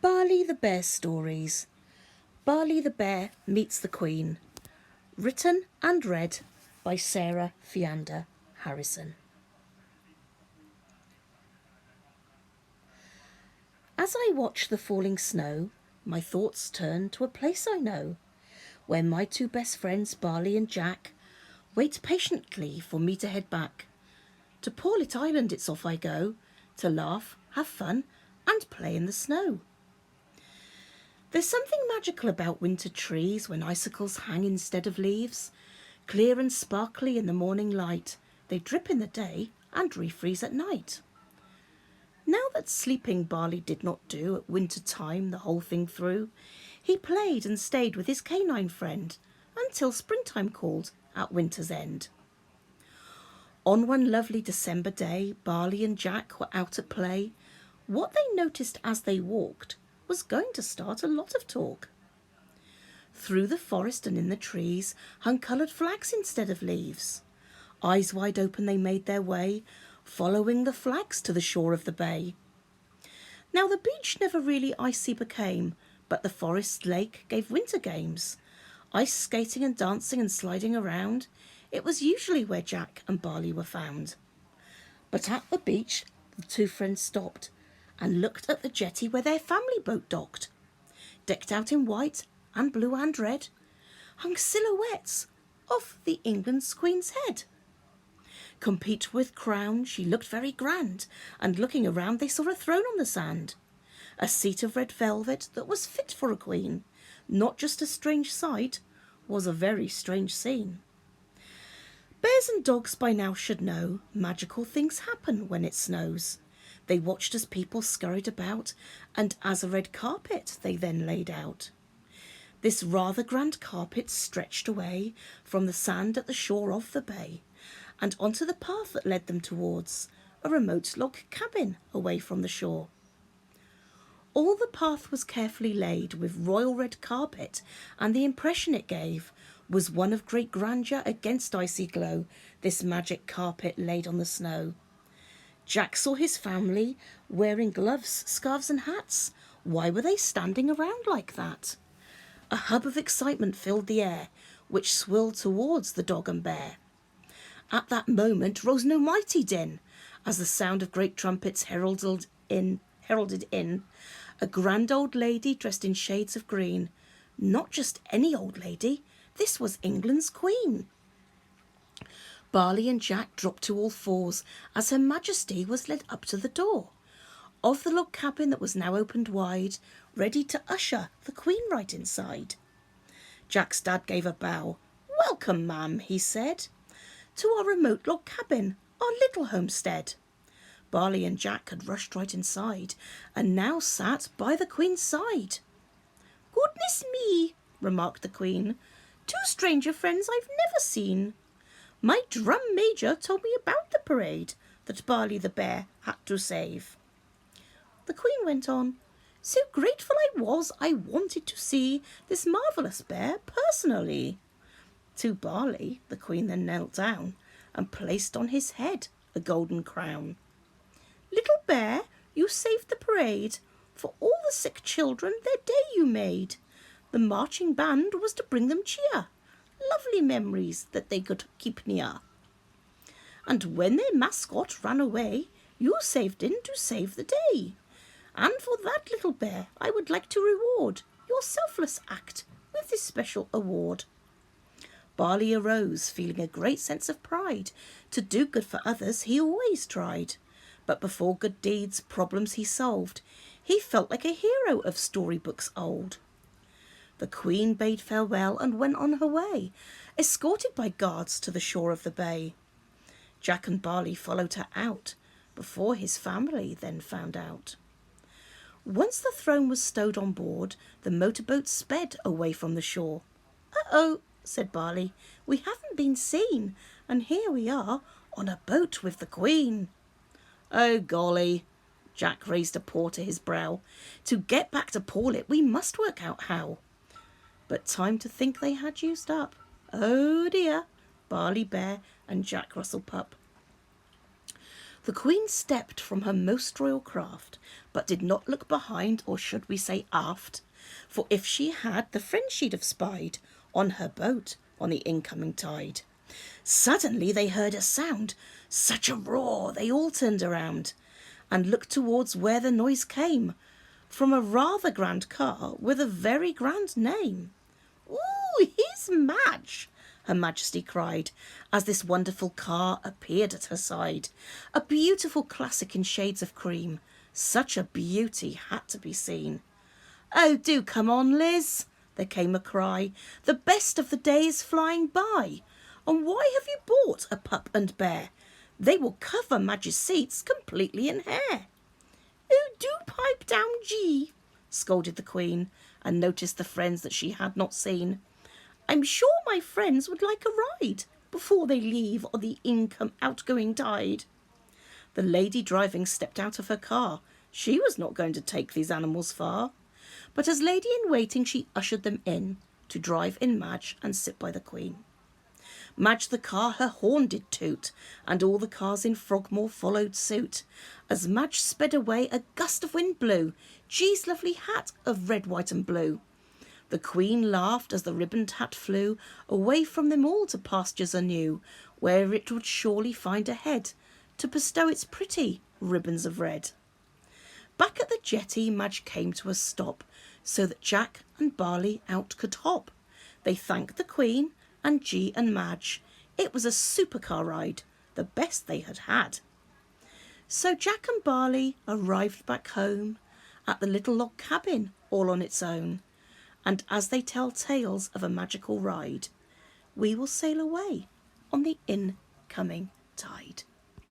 Barley the Bear Stories. Barley the Bear Meets the Queen. Written and read by Sarah Fiander Harrison. As I watch the falling snow, my thoughts turn to a place I know, where my two best friends, Barley and Jack, wait patiently for me to head back. To Pawlett Island it's off I go, to laugh, have fun, and play in the snow. There's something magical about winter trees when icicles hang instead of leaves. Clear and sparkly in the morning light, they drip in the day and refreeze at night. Now that sleeping Barley did not do at winter time the whole thing through, he played and stayed with his canine friend until springtime called at winter's end. On one lovely December day, Barley and Jack were out at play. What they noticed as they walked was going to start a lot of talk. Through the forest and in the trees hung coloured flags instead of leaves. Eyes wide open they made their way, following the flags to the shore of the bay. Now the beach never really icy became, but the forest lake gave winter games. Ice skating and dancing and sliding around, it was usually where Jack and Barley were found. But at the beach the two friends stopped and looked at the jetty where their family boat docked. Decked out in white and blue and red, hung silhouettes of the England's Queen's head. Complete with crown, she looked very grand, and looking around they saw a throne on the sand. A seat of red velvet that was fit for a queen, not just a strange sight, was a very strange scene. Bears and dogs by now should know, magical things happen when it snows. They watched as people scurried about, and as a red carpet they then laid out. This rather grand carpet stretched away from the sand at the shore of the bay, and onto the path that led them towards a remote log cabin away from the shore. All the path was carefully laid with royal red carpet, and the impression it gave was one of great grandeur against icy glow, this magic carpet laid on the snow. Jack saw his family wearing gloves, scarves and hats. Why were they standing around like that? A hub of excitement filled the air, which swirled towards the dog and bear. At that moment rose no mighty din, as the sound of great trumpets heralded in a grand old lady dressed in shades of green. Not just any old lady, this was England's Queen. Barley and Jack dropped to all fours as Her Majesty was led up to the door of the log cabin that was now opened wide, ready to usher the Queen right inside. Jack's dad gave a bow. "Welcome, ma'am," he said, "to our remote log cabin, our little homestead." Barley and Jack had rushed right inside and now sat by the Queen's side. "Goodness me," remarked the Queen, "two stranger friends I've never seen. My drum major told me about the parade that Barley the Bear had to save." The Queen went on, "So grateful I wanted to see this marvellous bear personally." To Barley, the Queen then knelt down and placed on his head a golden crown. "Little bear, you saved the parade. For all the sick children their day you made. The marching band was to bring them cheer, lovely memories that they could keep near. And when their mascot ran away, you saved in to save the day. And for that, little bear, I would like to reward your selfless act with this special award." Barley arose, feeling a great sense of pride. To do good for others he always tried. But before good deeds, problems he solved. He felt like a hero of storybooks old. The Queen bade farewell and went on her way, escorted by guards to the shore of the bay. Jack and Barley followed her out, before his family then found out. Once the throne was stowed on board, the motorboat sped away from the shore. "Uh-oh," said Barley, "we haven't been seen, and here we are on a boat with the Queen." "Oh, golly," Jack raised a paw to his brow. "To get back to Pawlett we must work out how." But time to think they had used up. Oh dear, Barley Bear and Jack Russell Pup. The Queen stepped from her most royal craft, but did not look behind, or should we say aft, for if she had, the friend she'd have spied on her boat on the incoming tide. Suddenly they heard a sound, such a roar, they all turned around and looked towards where the noise came, from a rather grand car with a very grand name. "Ooh, here's Madge!" Her Majesty cried, as this wonderful car appeared at her side. A beautiful classic in shades of cream. Such a beauty had to be seen. "Oh, do come on, Liz!" there came a cry. "The best of the day is flying by. And why have you bought a pup and bear? They will cover Madge's seats completely in hair." "Oh, do pipe down, G," scolded the Queen, and noticed the friends that she had not seen. "I'm sure my friends would like a ride before they leave on the outgoing tide." The lady driving stepped out of her car. She was not going to take these animals far. But as lady in waiting, she ushered them in to drive in Madge and sit by the Queen. Madge the car her horn did toot, and all the cars in Frogmore followed suit. As Madge sped away, a gust of wind blew G's lovely hat of red, white and blue. The Queen laughed as the ribboned hat flew away from them all to pastures anew, where it would surely find a head to bestow its pretty ribbons of red. Back at the jetty, Madge came to a stop, so that Jack and Barley out could hop. They thanked the Queen and G and Madge. It was a supercar ride, the best they had had. So Jack and Barley arrived back home at the little log cabin all on its own. And as they tell tales of a magical ride, we will sail away on the incoming tide.